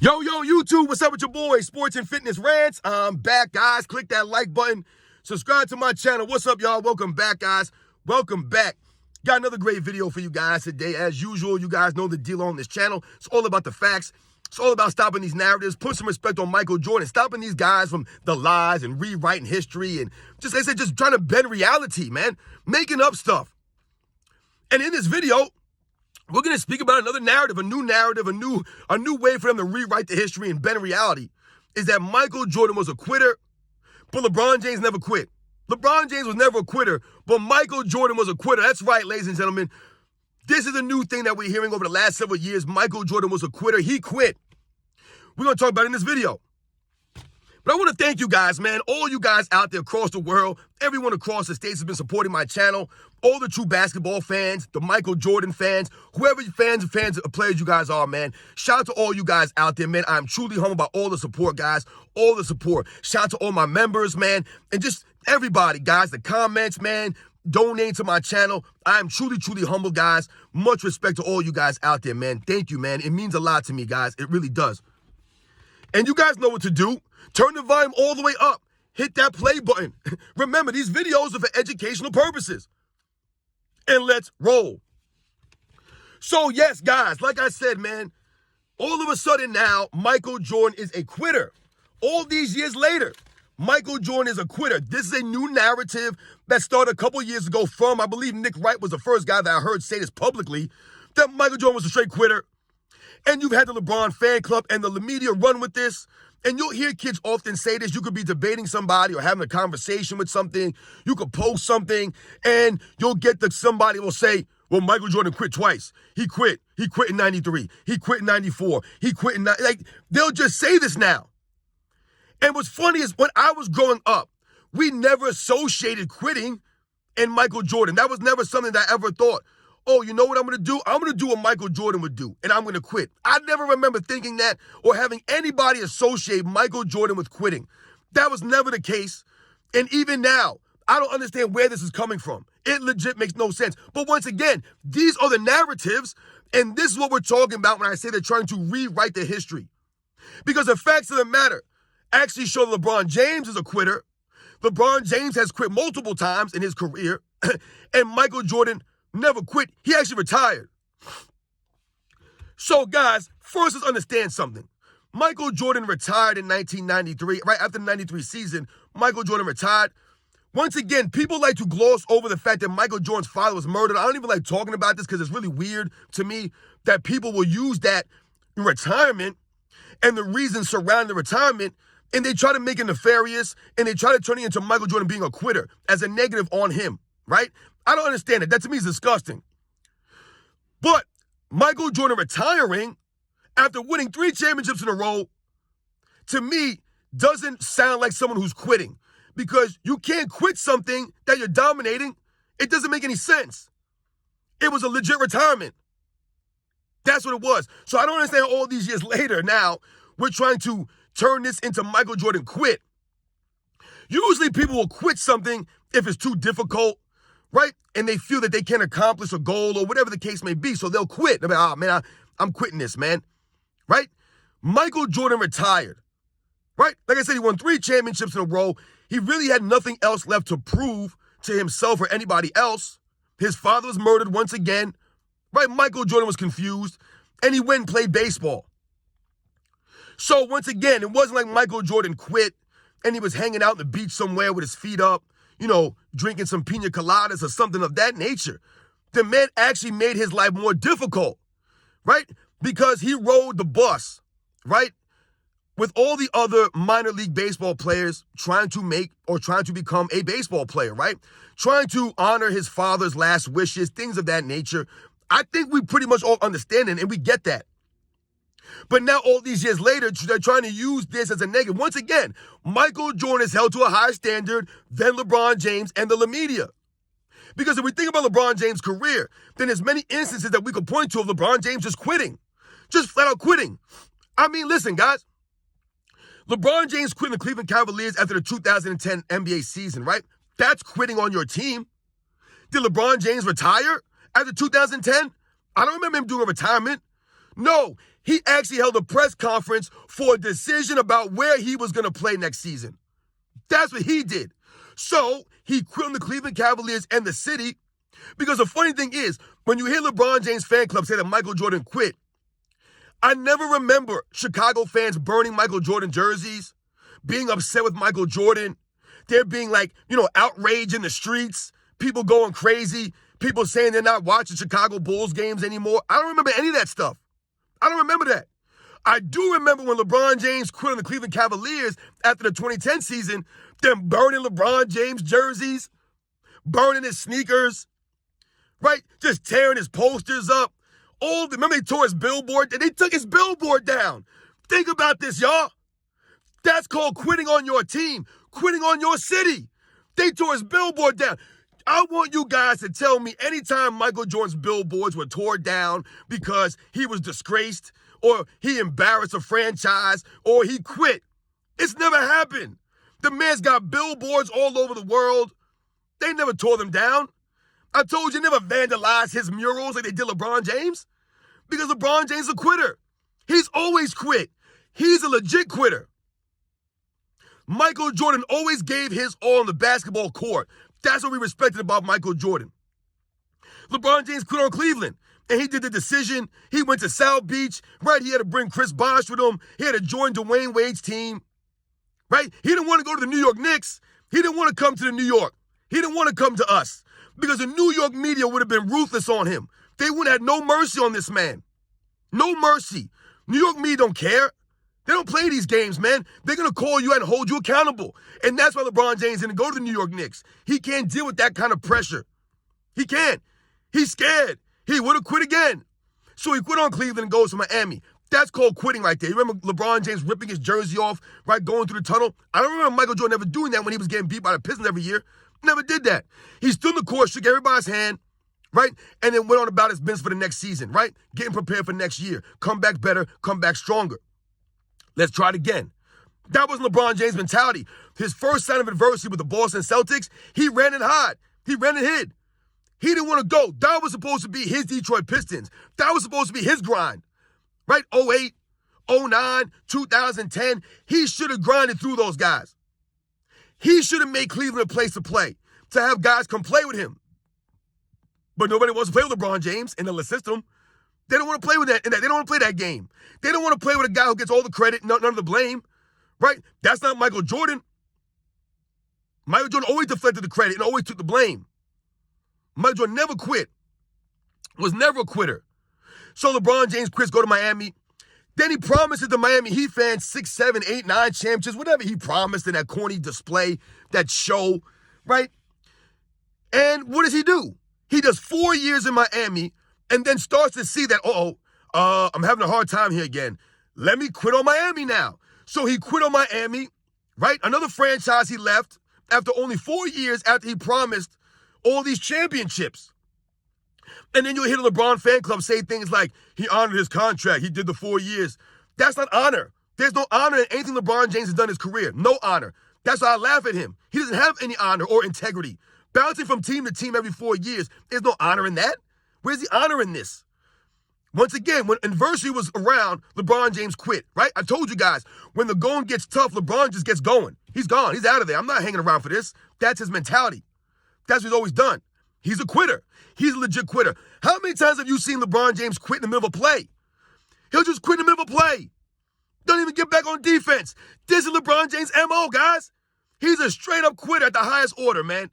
Yo, YouTube, what's up with your boy? Sports and Fitness Rants. I'm back, guys. Click that like button. Subscribe to my channel. What's up, y'all? Welcome back, guys. Welcome back. Got another great video for you guys today. As usual, you guys know the deal on this channel. It's all about the facts. It's all about stopping these narratives, put some respect on Michael Jordan, stopping these guys from the lies and rewriting history and just, like I said, just trying to bend reality, man. Making up stuff. And in this video, we're going to speak about another narrative, a new way for them to rewrite the history and bend reality, is that Michael Jordan was a quitter, but LeBron James never quit. LeBron James was never a quitter, but Michael Jordan was a quitter. That's right, ladies and gentlemen. This is a new thing that we're hearing over the last several years. Michael Jordan was a quitter. He quit. We're going to talk about it in this video. But I want to thank you guys, man. All you guys out there across the world, everyone across the states has been supporting my channel. All the true basketball fans, the Michael Jordan fans, whoever fans of players you guys are, man. Shout out to all you guys out there, man. I'm truly humbled by all the support, guys. All the support. Shout out to all my members, man. And just everybody, guys. The comments, man. Donate to my channel. I am truly humbled, guys. Much respect to all you guys out there, man. Thank you, man. It means a lot to me, guys. It really does. And you guys know what to do. Turn the volume all the way up. Hit that play button. Remember, these videos are for educational purposes. And let's roll. So, yes, guys, like I said, man, all of a sudden now, Michael Jordan is a quitter. All these years later, Michael Jordan is a quitter. This is a new narrative that started a couple years ago from, I believe Nick Wright was the first guy that I heard say this publicly, that Michael Jordan was a straight quitter. And you've had the LeBron fan club and the media run with this. And you'll hear kids often say this. You could be debating somebody or having a conversation with something. You could post something and you'll get somebody will say, well, Michael Jordan quit twice. He quit. He quit in 93. He quit in 94. He quit in, like, they'll just say this now. And what's funny is when I was growing up, we never associated quitting and Michael Jordan. That was never something that I ever thought, oh, you know what I'm going to do? I'm going to do what Michael Jordan would do, and I'm going to quit. I never remember thinking that or having anybody associate Michael Jordan with quitting. That was never the case. And even now, I don't understand where this is coming from. It legit makes no sense. But once again, these are the narratives, and this is what we're talking about when I say they're trying to rewrite the history. Because the facts of the matter actually show LeBron James is a quitter. LeBron James has quit multiple times in his career, and Michael Jordan never quit. He actually retired. So, guys, first let's understand something. Michael Jordan retired in 1993. Right after the 93 season, Michael Jordan retired. Once again, people like to gloss over the fact that Michael Jordan's father was murdered. I don't even like talking about this because it's really weird to me that people will use that retirement and the reasons surrounding the retirement, and they try to make it nefarious, and they try to turn it into Michael Jordan being a quitter as a negative on him, right? I don't understand it. That to me is disgusting. But Michael Jordan retiring after winning 3 championships in a row, to me, doesn't sound like someone who's quitting. Because you can't quit something that you're dominating. It doesn't make any sense. It was a legit retirement. That's what it was. So I don't understand how all these years later now, we're trying to turn this into Michael Jordan quit. Usually people will quit something if it's too difficult, right? And they feel that they can't accomplish a goal or whatever the case may be. So they'll quit. They'll be like, oh, man, I'm quitting this, man. Right? Michael Jordan retired. Right? Like I said, he won 3 championships in a row. He really had nothing else left to prove to himself or anybody else. His father was murdered once again. Right? Michael Jordan was confused. And he went and played baseball. So once again, it wasn't like Michael Jordan quit and he was hanging out on the beach somewhere with his feet up, you know, drinking some pina coladas or something of that nature. The man actually made his life more difficult, right? Because he rode the bus, right? With all the other minor league baseball players trying to become a baseball player, right? Trying to honor his father's last wishes, things of that nature. I think we pretty much all understand it and we get that. But now all these years later, they're trying to use this as a negative. Once again, Michael Jordan is held to a higher standard than LeBron James and the media. Because if we think about LeBron James' career, then there's many instances that we could point to of LeBron James just quitting. Just flat out quitting. I mean, listen, guys. LeBron James quit the Cleveland Cavaliers after the 2010 NBA season, right? That's quitting on your team. Did LeBron James retire after 2010? I don't remember him doing a retirement. No, he actually held a press conference for a decision about where he was going to play next season. That's what he did. So he quit on the Cleveland Cavaliers and the city, because the funny thing is, when you hear LeBron James fan club say that Michael Jordan quit, I never remember Chicago fans burning Michael Jordan jerseys, being upset with Michael Jordan, there being outrage in the streets, people going crazy, people saying they're not watching Chicago Bulls games anymore. I don't remember any of that stuff. I don't remember that. I do remember when LeBron James quit on the Cleveland Cavaliers after the 2010 season, them burning LeBron James jerseys, burning his sneakers, right? Just tearing his posters up. Remember they tore his billboard? They took his billboard down. Think about this, y'all. That's called quitting on your team, quitting on your city. They tore his billboard down. I want you guys to tell me anytime Michael Jordan's billboards were torn down because he was disgraced or he embarrassed a franchise or he quit. It's never happened. The man's got billboards all over the world. They never tore them down. I told you, never vandalized his murals like they did LeBron James, because LeBron James is a quitter. He's always quit. He's a legit quitter. Michael Jordan always gave his all on the basketball court. That's what we respected about Michael Jordan. LeBron James quit on Cleveland, and he did the decision. He went to South Beach, right? He had to bring Chris Bosh with him. He had to join Dwayne Wade's team, right? He didn't want to go to the New York Knicks. He didn't want to come to the New York. He didn't want to come to us, because the New York media would have been ruthless on him. They would have had no mercy on this man. No mercy. New York media don't care. They don't play these games, man. They're going to call you out and hold you accountable. And that's why LeBron James didn't go to the New York Knicks. He can't deal with that kind of pressure. He can't. He's scared. He would have quit again. So he quit on Cleveland and goes to Miami. That's called quitting right there. You remember LeBron James ripping his jersey off, right, going through the tunnel? I don't remember Michael Jordan ever doing that when he was getting beat by the Pistons every year. Never did that. He stood in the court, shook everybody's hand, right? And then went on about his business for the next season, right? Getting prepared for next year. Come back better, come back stronger. Let's try it again. That wasn't LeBron James' mentality. His first sign of adversity with the Boston Celtics, he ran and hid. He ran and hid. He didn't want to go. That was supposed to be his Detroit Pistons. That was supposed to be his grind, right? 08, 09, 2010. He should have grinded through those guys. He should have made Cleveland a place to play, to have guys come play with him. But nobody wants to play with LeBron James in the system. They don't want to play with that. They don't want to play that game. They don't want to play with a guy who gets all the credit, none of the blame, right? That's not Michael Jordan. Michael Jordan always deflected the credit and always took the blame. Michael Jordan never quit, was never a quitter. So LeBron James quits, go to Miami. Then he promises the Miami Heat fans 6, 7, 8, 9 championships, whatever he promised in that corny display, that show, right? And what does he do? He does 4 years in Miami and then starts to see that, I'm having a hard time here again. Let me quit on Miami now. So he quit on Miami, right? Another franchise he left after only 4 years after he promised all these championships. And then you'll hear the LeBron fan club say things like, he honored his contract, he did the 4 years. That's not honor. There's no honor in anything LeBron James has done in his career. No honor. That's why I laugh at him. He doesn't have any honor or integrity. Bouncing from team to team every 4 years, there's no honor in that. Where's the honor in this? Once again, when adversity was around, LeBron James quit, right? I told you guys, when the going gets tough, LeBron just gets going. He's gone. He's out of there. I'm not hanging around for this. That's his mentality. That's what he's always done. He's a quitter. He's a legit quitter. How many times have you seen LeBron James quit in the middle of a play? He'll just quit in the middle of a play. Don't even get back on defense. This is LeBron James' MO, guys. He's a straight-up quitter at the highest order, man.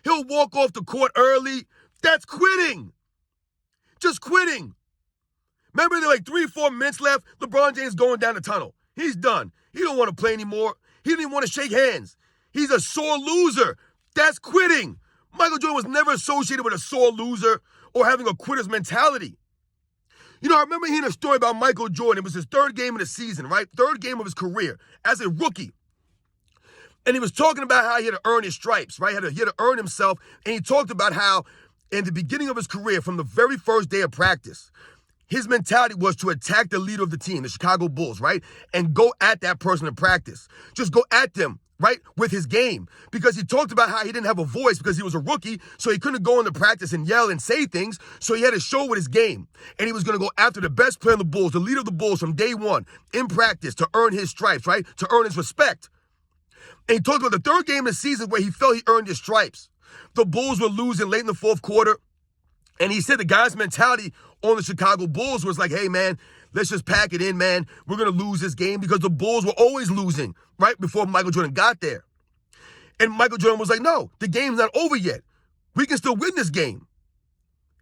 He'll walk off the court early. That's quitting. Just quitting. Remember, there like 3-4 minutes left. LeBron James going down the tunnel. He's done. He don't want to play anymore. He didn't even want to shake hands. He's a sore loser. That's quitting. Michael Jordan was never associated with a sore loser or having a quitter's mentality. You know, I remember hearing a story about Michael Jordan. It was his third game of the season, right? Third game of his career as a rookie. And he was talking about how he had to earn his stripes, right? He had to earn himself. And he talked about how in the beginning of his career, from the very first day of practice, his mentality was to attack the leader of the team, the Chicago Bulls, right? And go at that person in practice. Just go at them right, with his game, because he talked about how he didn't have a voice because he was a rookie, so he couldn't go into practice and yell and say things, so he had to show with his game. And he was going to go after the best player in the Bulls, the leader of the Bulls from day one, in practice, to earn his stripes, right, to earn his respect. And he talked about the third game of the season where he felt he earned his stripes. The Bulls were losing late in the fourth quarter, and he said the guy's mentality on the Chicago Bulls was like, hey, man, let's just pack it in, man. We're going to lose this game, because the Bulls were always losing right before Michael Jordan got there. And Michael Jordan was like, no, the game's not over yet. We can still win this game.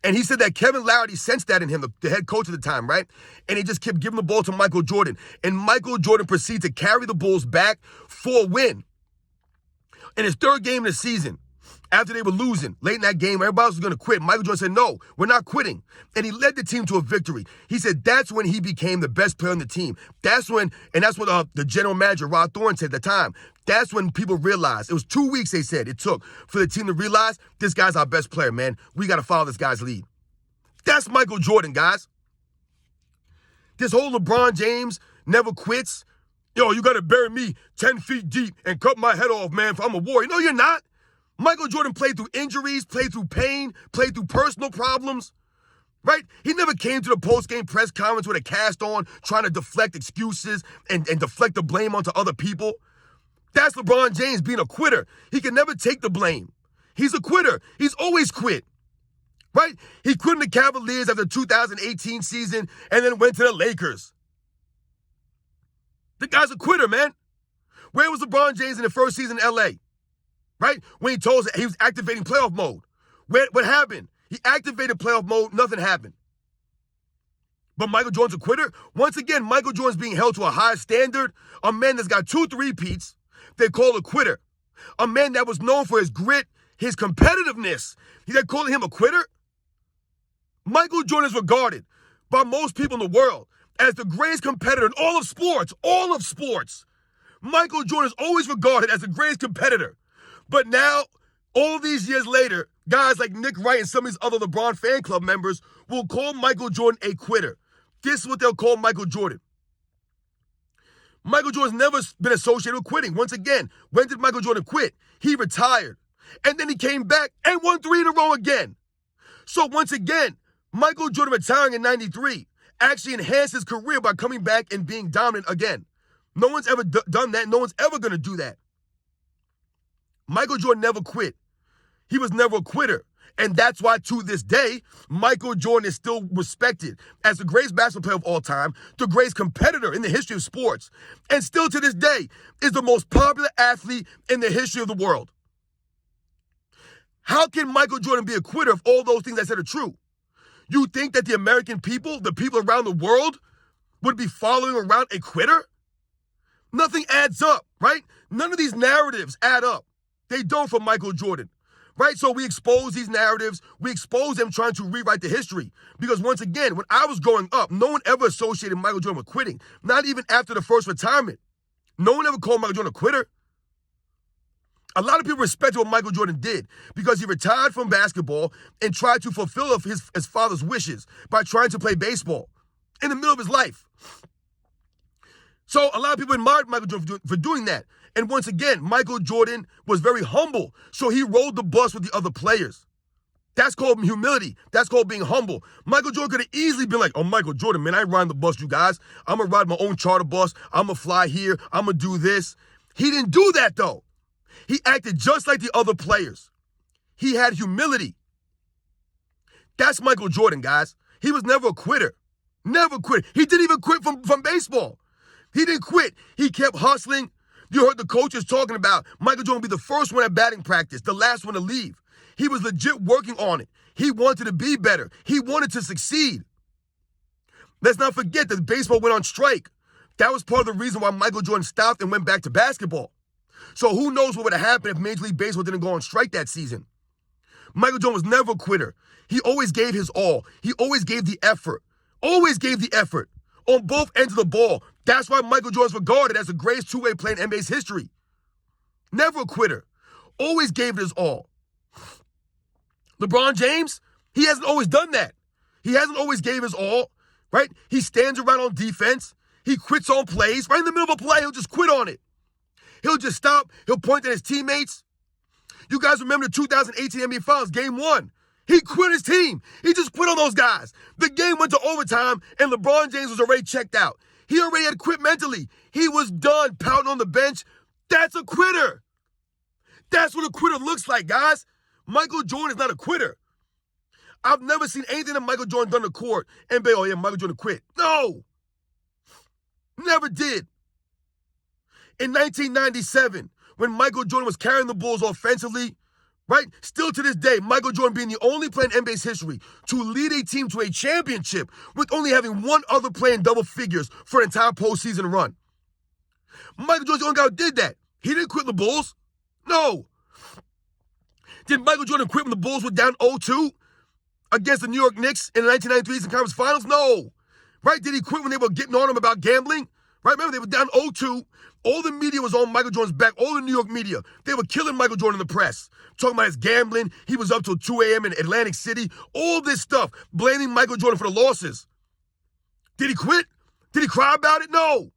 And he said that Kevin Loughery sensed that in him, the head coach at the time, right? And he just kept giving the ball to Michael Jordan. And Michael Jordan proceeded to carry the Bulls back for a win. In his third game of the season, after they were losing, late in that game, everybody else was going to quit. Michael Jordan said, no, we're not quitting. And he led the team to a victory. He said that's when he became the best player on the team. That's when, and that's what the general manager, Rod Thorne, said at the time. That's when people realized. It was 2 weeks, they said, it took for the team to realize this guy's our best player, man. We got to follow this guy's lead. That's Michael Jordan, guys. This whole LeBron James never quits. Yo, you got to bury me 10 feet deep and cut my head off, man, if I'm a warrior. No, you're not. Michael Jordan played through injuries, played through pain, played through personal problems, right? He never came to the post-game press conference with a cast on, trying to deflect excuses and deflect the blame onto other people. That's LeBron James being a quitter. He can never take the blame. He's a quitter. He's always quit, right? He quit in the Cavaliers after the 2018 season and then went to the Lakers. The guy's a quitter, man. Where was LeBron James in the first season in L.A.? Right? When he told us he was activating playoff mode. What happened? He activated playoff mode, nothing happened. But Michael Jordan's a quitter? Once again, Michael Jordan's being held to a high standard. A man that's got 2 3-peats, they call a quitter. A man that was known for his grit, his competitiveness. They're calling him a quitter? Michael Jordan is regarded by most people in the world as the greatest competitor in all of sports. All of sports. Michael Jordan is always regarded as the greatest competitor. But now, all these years later, guys like Nick Wright and some of these other LeBron fan club members will call Michael Jordan a quitter. This is what they'll call Michael Jordan. Michael Jordan's never been associated with quitting. Once again, when did Michael Jordan quit? He retired. And then he came back and won 3 in a row again. So once again, Michael Jordan retiring in 93 actually enhanced his career by coming back and being dominant again. No one's ever done that. No one's ever going to do that. Michael Jordan never quit. He was never a quitter. And that's why, to this day, Michael Jordan is still respected as the greatest basketball player of all time, the greatest competitor in the history of sports, and still to this day is the most popular athlete in the history of the world. How can Michael Jordan be a quitter if all those things I said are true? You think that the American people, the people around the world, would be following around a quitter? Nothing adds up, right? None of these narratives add up. They don't for Michael Jordan, right? So we expose these narratives. We expose them trying to rewrite the history. Because once again, when I was growing up, no one ever associated Michael Jordan with quitting. Not even after the first retirement. No one ever called Michael Jordan a quitter. A lot of people respected what Michael Jordan did because he retired from basketball and tried to fulfill his father's wishes by trying to play baseball in the middle of his life. So a lot of people admired Michael Jordan for doing that. And once again, Michael Jordan was very humble. So he rode the bus with the other players. That's called humility. That's called being humble. Michael Jordan could have easily been like, oh, Michael Jordan, man, I ain't riding the bus, you guys. I'm going to ride my own charter bus. I'm going to fly here. I'm going to do this. He didn't do that, though. He acted just like the other players. He had humility. That's Michael Jordan, guys. He was never a quitter. Never quit. He didn't even quit from baseball. He didn't quit. He kept hustling. You heard the coaches talking about Michael Jordan be the first one at batting practice, the last one to leave. He was legit working on it. He wanted to be better. He wanted to succeed. Let's not forget that baseball went on strike. That was part of the reason why Michael Jordan stopped and went back to basketball. So who knows what would have happened if Major League Baseball didn't go on strike that season. Michael Jordan was never a quitter. He always gave his all. He always gave the effort. Always gave the effort on both ends of the ball. That's why Michael Jordan is regarded as the greatest two-way player in NBA's history. Never a quitter. Always gave it his all. LeBron James, he hasn't always done that. He hasn't always gave his all, right? He stands around on defense. He quits on plays. Right in the middle of a play, he'll just quit on it. He'll just stop. He'll point at his teammates. You guys remember the 2018 NBA Finals, Game 1. He quit his team. He just quit on those guys. The game went to overtime, and LeBron James was already checked out. He already had quit mentally. He was done pouting on the bench. That's a quitter. That's what a quitter looks like, guys. Michael Jordan is not a quitter. I've never seen anything that Michael Jordan done on the court and be, oh yeah, Michael Jordan quit. No. Never did. In 1997, when Michael Jordan was carrying the Bulls offensively, right? Still to this day, Michael Jordan being the only player in NBA's history to lead a team to a championship with only having one other player in double figures for an entire postseason run. Michael Jordan's the only guy who did that. He didn't quit the Bulls. No. Did Michael Jordan quit when the Bulls were down 0-2 against the New York Knicks in the 1993 Eastern Conference Finals? No. Right? Did he quit when they were getting on him about gambling? Right? Remember, they were down 0-2. All the media was on Michael Jordan's back. All the New York media. They were killing Michael Jordan in the press. Talking about his gambling. He was up till 2 a.m. in Atlantic City. All this stuff. Blaming Michael Jordan for the losses. Did he quit? Did he cry about it? No.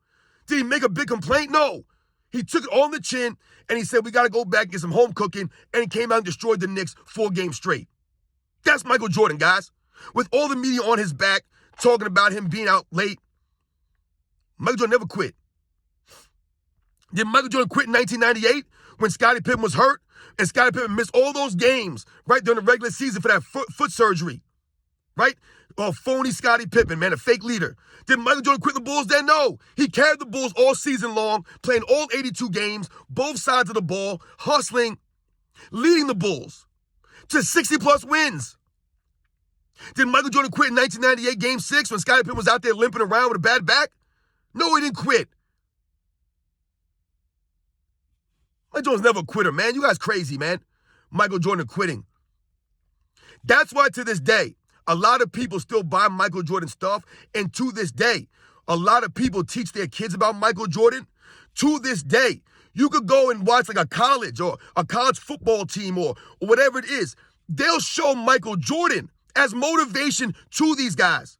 Did he make a big complaint? No. He took it on the chin, and he said, we got to go back and get some home cooking, and he came out and destroyed the Knicks 4 games straight. That's Michael Jordan, guys. With all the media on his back, talking about him being out late, Michael Jordan never quit. Did Michael Jordan quit in 1998 when Scottie Pippen was hurt, and Scottie Pippen missed all those games, right, during the regular season for that foot surgery, right? Oh, phony Scottie Pippen, man, a fake leader. Did Michael Jordan quit the Bulls then? No. He carried the Bulls all season long, playing all 82 games, both sides of the ball, hustling, leading the Bulls to 60-plus wins. Did Michael Jordan quit in 1998 Game 6 when Scottie Pippen was out there limping around with a bad back? No, he didn't quit. Michael Jordan's never a quitter, man. You guys crazy, man. Michael Jordan quitting. That's why to this day, a lot of people still buy Michael Jordan stuff. And to this day, a lot of people teach their kids about Michael Jordan. To this day, you could go and watch like a college or a college football team or whatever it is. They'll show Michael Jordan as motivation to these guys.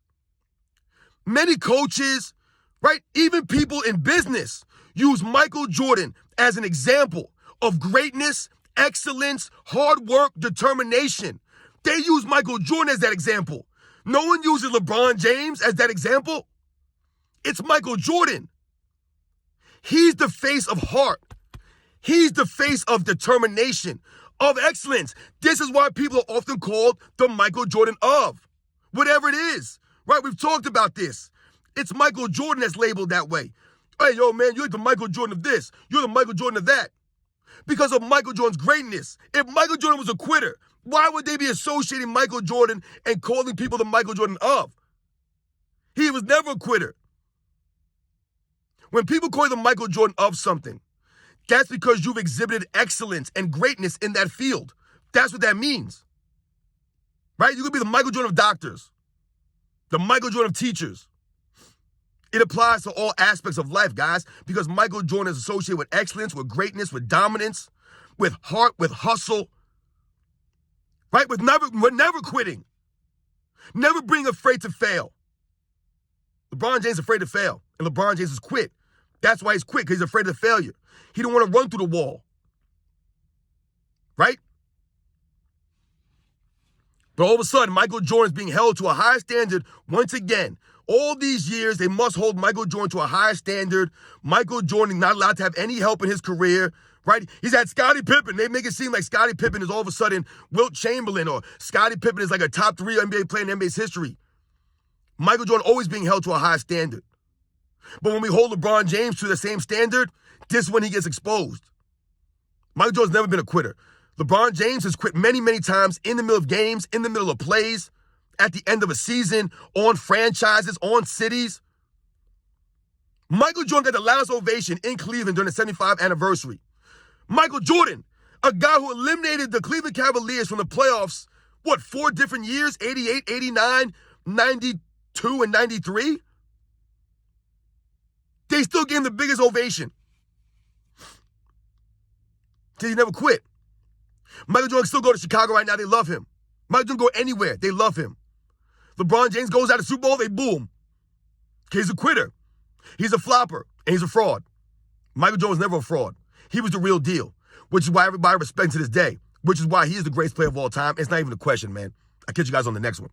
Many coaches, right, even people in business use Michael Jordan as an example of greatness, excellence, hard work, determination. They use Michael Jordan as that example. No one uses LeBron James as that example. It's Michael Jordan. He's the face of heart. He's the face of determination, of excellence. This is why people are often called the Michael Jordan of. Whatever it is, right? We've talked about this. It's Michael Jordan that's labeled that way. Hey, yo, man, you're the Michael Jordan of this. You're the Michael Jordan of that. Because of Michael Jordan's greatness. If Michael Jordan was a quitter, why would they be associating Michael Jordan and calling people the Michael Jordan of? He was never a quitter. When people call you the Michael Jordan of something, that's because you've exhibited excellence and greatness in that field. That's what that means. Right? You could be the Michael Jordan of doctors, the Michael Jordan of teachers. It applies to all aspects of life, guys, because Michael Jordan is associated with excellence, with greatness, with dominance, with heart, with hustle, right? With never quitting, never being afraid to fail. LeBron James is afraid to fail, and LeBron James has quit. That's why he's quit, because he's afraid of failure. He don't want to run through the wall, right? But all of a sudden, Michael Jordan is being held to a higher standard once again. All these years, they must hold Michael Jordan to a higher standard. Michael Jordan is not allowed to have any help in his career, right? He's had Scottie Pippen. They make it seem like Scottie Pippen is all of a sudden Wilt Chamberlain, or Scottie Pippen is like a top 3 NBA player in NBA's history. Michael Jordan always being held to a high standard. But when we hold LeBron James to the same standard, this is when he gets exposed. Michael Jordan's never been a quitter. LeBron James has quit many, many times in the middle of games, in the middle of plays, at the end of a season, on franchises, on cities. Michael Jordan got the loudest ovation in Cleveland during the 75th anniversary. Michael Jordan, a guy who eliminated the Cleveland Cavaliers from the playoffs, 4 different years, 88, 89, 92, and 93? They still gave him the biggest ovation. Because he never quit. Michael Jordan still go to Chicago right now. They love him. Michael Jordan go anywhere. They love him. LeBron James goes out of the Super Bowl. They boo him. He's a quitter. He's a flopper. And he's a fraud. Michael Jordan was never a fraud. He was the real deal, which is why everybody respects him to this day, which is why he is the greatest player of all time. It's not even a question, man. I'll catch you guys on the next one.